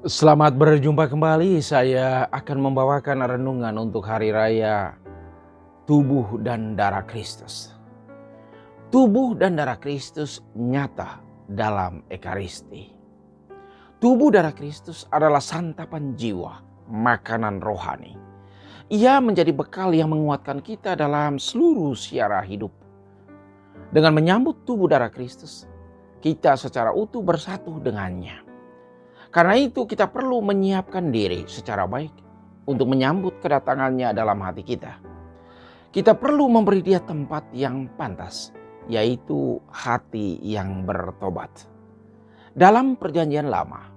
Selamat berjumpa kembali. Saya akan membawakan renungan untuk hari raya tubuh dan darah Kristus. Tubuh dan darah Kristus nyata dalam Ekaristi. Tubuh darah Kristus adalah santapan jiwa, makanan rohani. Ia menjadi bekal yang menguatkan kita dalam seluruh siara hidup. Dengan menyambut tubuh darah Kristus, kita secara utuh bersatu dengannya. Karena itu kita perlu menyiapkan diri secara baik untuk menyambut kedatangannya dalam hati kita. Kita perlu memberi dia tempat yang pantas, yaitu hati yang bertobat. Dalam perjanjian lama,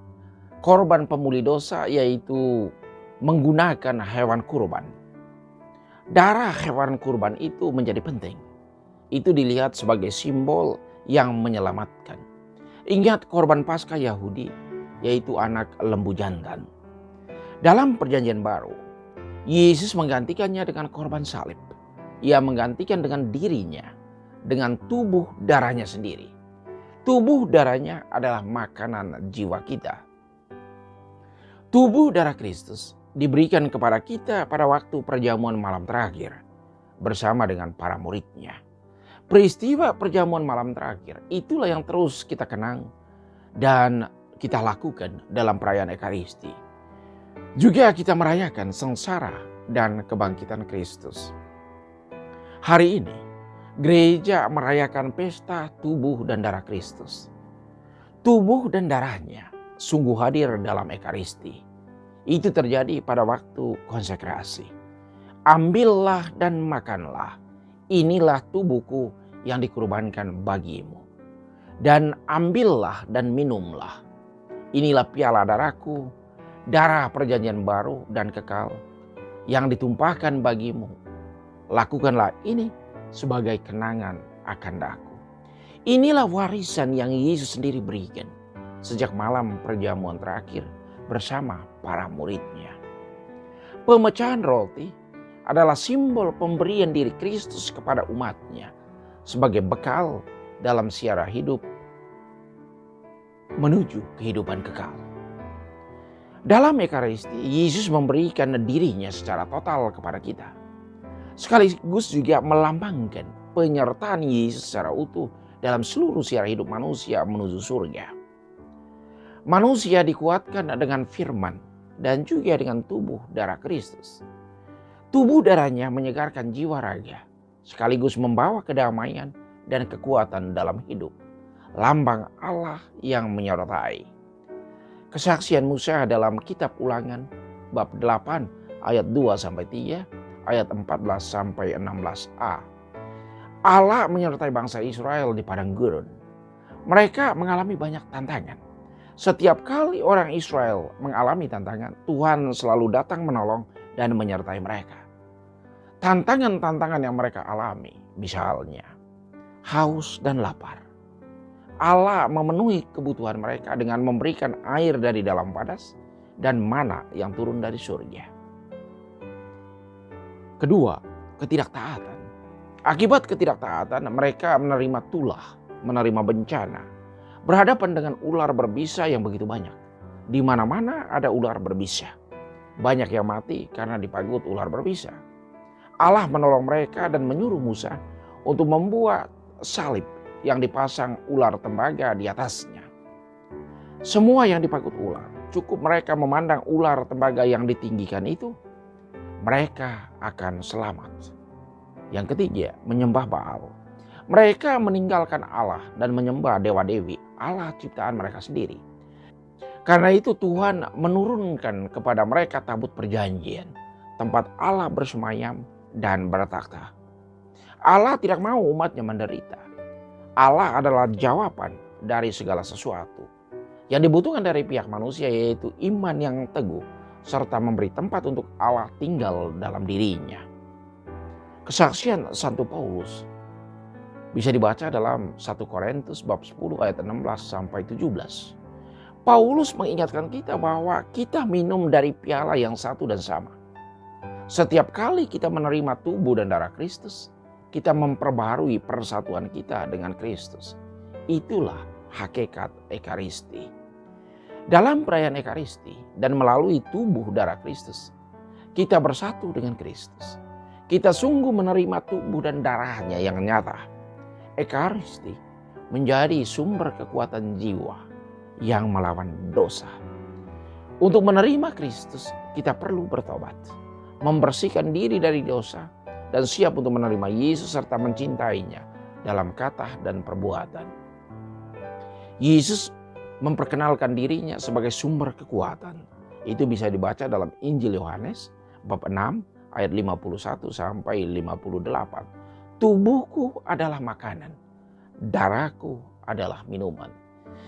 korban pemuli dosa yaitu menggunakan hewan kurban. Darah hewan kurban itu menjadi penting. Itu dilihat sebagai simbol yang menyelamatkan. Ingat korban Paskah Yahudi, yaitu anak lembu jantan. Dalam perjanjian baru, Yesus menggantikannya dengan korban salib. Ia menggantikan dengan dirinya, dengan tubuh darahnya sendiri. Tubuh darahnya adalah makanan jiwa kita. Tubuh darah Kristus diberikan kepada kita pada waktu perjamuan malam terakhir bersama dengan para muridnya. Peristiwa perjamuan malam terakhir itulah yang terus kita kenang dan kita lakukan dalam perayaan Ekaristi. Juga kita merayakan sengsara dan kebangkitan Kristus. Hari ini, gereja merayakan pesta tubuh dan darah Kristus. Tubuh dan darahnya sungguh hadir dalam Ekaristi. Itu terjadi pada waktu konsekrasi. Ambillah dan makanlah, inilah tubuhku yang dikurbankan bagimu. Dan ambillah dan minumlah, inilah piala darahku, darah perjanjian baru dan kekal yang ditumpahkan bagimu. Lakukanlah ini sebagai kenangan akan daku. Inilah warisan yang Yesus sendiri berikan sejak malam perjamuan terakhir bersama para muridnya. Pemecahan roti adalah simbol pemberian diri Kristus kepada umatnya sebagai bekal dalam siara hidup menuju kehidupan kekal. Dalam Ekaristi, Yesus memberikan dirinya secara total kepada kita. Sekaligus juga melambangkan penyertaan Yesus secara utuh dalam seluruh siara hidup manusia menuju surga. Manusia dikuatkan dengan firman dan juga dengan tubuh darah Kristus. Tubuh darahnya menyegarkan jiwa raga, sekaligus membawa kedamaian dan kekuatan dalam hidup. Lambang Allah yang menyertai. Kesaksian Musa dalam kitab Ulangan bab 8 ayat 2-3, ayat 14-16a. Allah menyertai bangsa Israel di padang gurun. Mereka mengalami banyak tantangan. Setiap kali orang Israel mengalami tantangan, Tuhan selalu datang menolong dan menyertai mereka. Tantangan-tantangan yang mereka alami, misalnya haus dan lapar. Allah memenuhi kebutuhan mereka dengan memberikan air dari dalam padas dan mana yang turun dari surga. Kedua, ketidaktaatan. Akibat ketidaktaatan, mereka menerima tulah, menerima bencana, berhadapan dengan ular berbisa yang begitu banyak. Di mana-mana ada ular berbisa. Banyak yang mati karena dipagut ular berbisa. Allah menolong mereka dan menyuruh Musa untuk membuat salib yang dipasang ular tembaga di atasnya. Semua yang dipagut ular, cukup mereka memandang ular tembaga yang ditinggikan itu, mereka akan selamat. Yang ketiga, menyembah Baal. Mereka meninggalkan Allah dan menyembah dewa-dewi, Allah ciptaan mereka sendiri. Karena itu Tuhan menurunkan kepada mereka tabut perjanjian, tempat Allah bersemayam dan bertakhta. Allah tidak mau umatnya menderita. Allah adalah jawaban dari segala sesuatu. Yang dibutuhkan dari pihak manusia yaitu iman yang teguh serta memberi tempat untuk Allah tinggal dalam dirinya. Kesaksian Santo Paulus bisa dibaca dalam 1 Korintus bab 10 ayat 16-17. Paulus mengingatkan kita bahwa kita minum dari piala yang satu dan sama. Setiap kali kita menerima tubuh dan darah Kristus, kita memperbaharui persatuan kita dengan Kristus. Itulah hakikat Ekaristi. Dalam perayaan Ekaristi dan melalui tubuh darah Kristus, kita bersatu dengan Kristus. Kita sungguh menerima tubuh dan darahnya yang nyata. Ekaristi menjadi sumber kekuatan jiwa yang melawan dosa. Untuk menerima Kristus, kita perlu bertobat, membersihkan diri dari dosa, dan siap untuk menerima Yesus serta mencintainya dalam kata dan perbuatan. Yesus memperkenalkan dirinya sebagai sumber kekuatan. Itu bisa dibaca dalam Injil Yohanes bab 6 ayat 51 sampai 58. Tubuhku adalah makanan, darahku adalah minuman.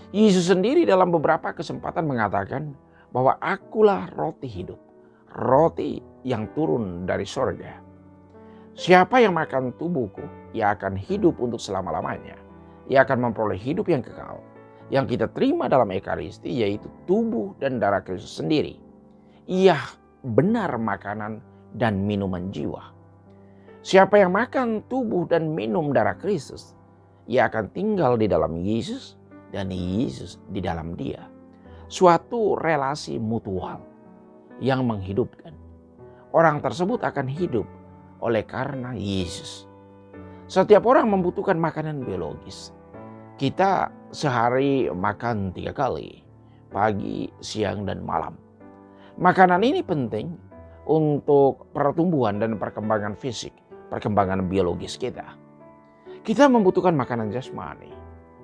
Yesus sendiri dalam beberapa kesempatan mengatakan bahwa akulah roti hidup, roti yang turun dari sorga. Siapa yang makan tubuhku, ia akan hidup untuk selama-lamanya. Ia akan memperoleh hidup yang kekal. Yang kita terima dalam Ekaristi yaitu tubuh dan darah Kristus sendiri. Ia benar makanan dan minuman jiwa. Siapa yang makan tubuh dan minum darah Kristus, ia akan tinggal di dalam Yesus dan Yesus di dalam dia. Suatu relasi mutual yang menghidupkan. Orang tersebut akan hidup oleh karena Yesus. Setiap orang membutuhkan makanan biologis. Kita sehari makan 3 kali, pagi, siang, dan malam. Makanan ini penting untuk pertumbuhan dan perkembangan fisik, perkembangan biologis kita. Kita membutuhkan makanan jasmani,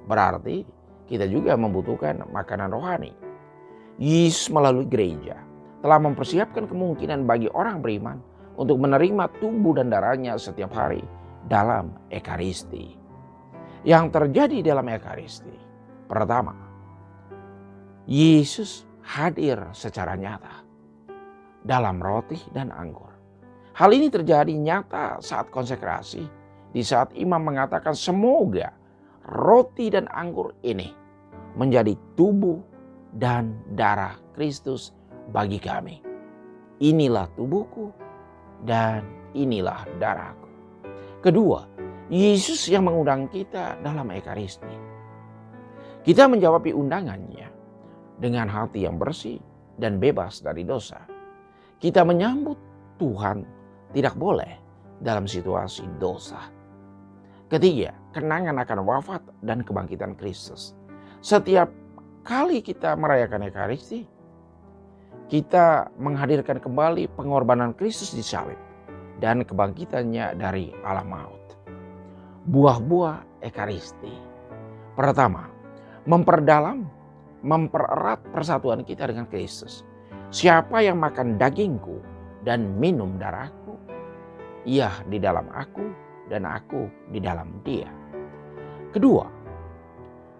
berarti kita juga membutuhkan makanan rohani. Yesus melalui gereja telah mempersiapkan kemungkinan bagi orang beriman untuk menerima tubuh dan darahnya setiap hari dalam Ekaristi. Yang terjadi dalam Ekaristi, pertama, Yesus hadir secara nyata dalam roti dan anggur. Hal ini terjadi nyata saat konsekrasi, di saat imam mengatakan semoga roti dan anggur ini menjadi tubuh dan darah Kristus bagi kami. Inilah tubuhku dan inilah darahku. Kedua, Yesus yang mengundang kita dalam Ekaristi. Kita menjawab undangannya dengan hati yang bersih dan bebas dari dosa. Kita menyambut Tuhan tidak boleh dalam situasi dosa. Ketiga, kenangan akan wafat dan kebangkitan Kristus. Setiap kali kita merayakan Ekaristi, kita menghadirkan kembali pengorbanan Kristus di salib dan kebangkitannya dari alam maut. Buah-buah Ekaristi. Pertama, mempererat persatuan kita dengan Kristus. Siapa yang makan dagingku dan minum darahku, ia di dalam aku dan aku di dalam dia. Kedua,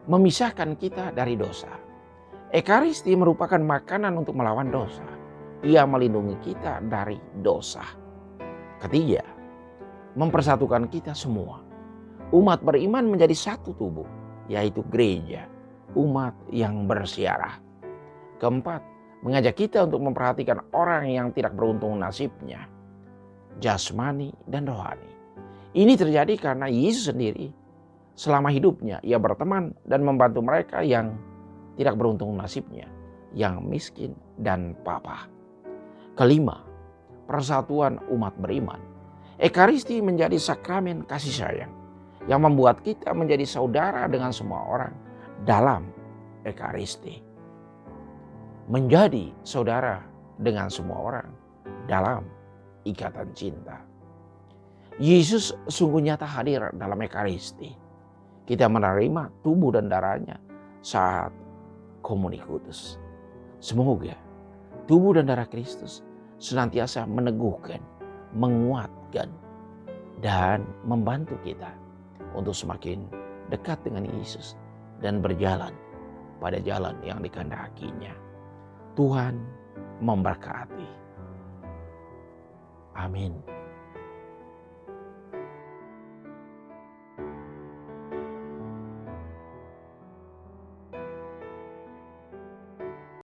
memisahkan kita dari dosa. Ekaristi merupakan makanan untuk melawan dosa. Ia melindungi kita dari dosa. Ketiga, mempersatukan kita semua. Umat beriman menjadi satu tubuh, yaitu gereja, umat yang bersiarah. Keempat, mengajak kita untuk memperhatikan orang yang tidak beruntung nasibnya, jasmani dan rohani. Ini terjadi karena Yesus sendiri selama hidupnya ia berteman dan membantu mereka yang tidak beruntung nasibnya, yang miskin dan papa. Kelima, persatuan umat beriman. Ekaristi menjadi sakramen kasih sayang yang membuat kita menjadi saudara dengan semua orang dalam Ekaristi. Menjadi saudara dengan semua orang dalam ikatan cinta. Yesus sungguh nyata hadir dalam Ekaristi. Kita menerima tubuh dan darahnya saat komuni kudus. Semoga tubuh dan darah Kristus senantiasa meneguhkan, menguatkan, dan membantu kita untuk semakin dekat dengan Yesus dan berjalan pada jalan yang dikehendakinya. Tuhan memberkati. Amin.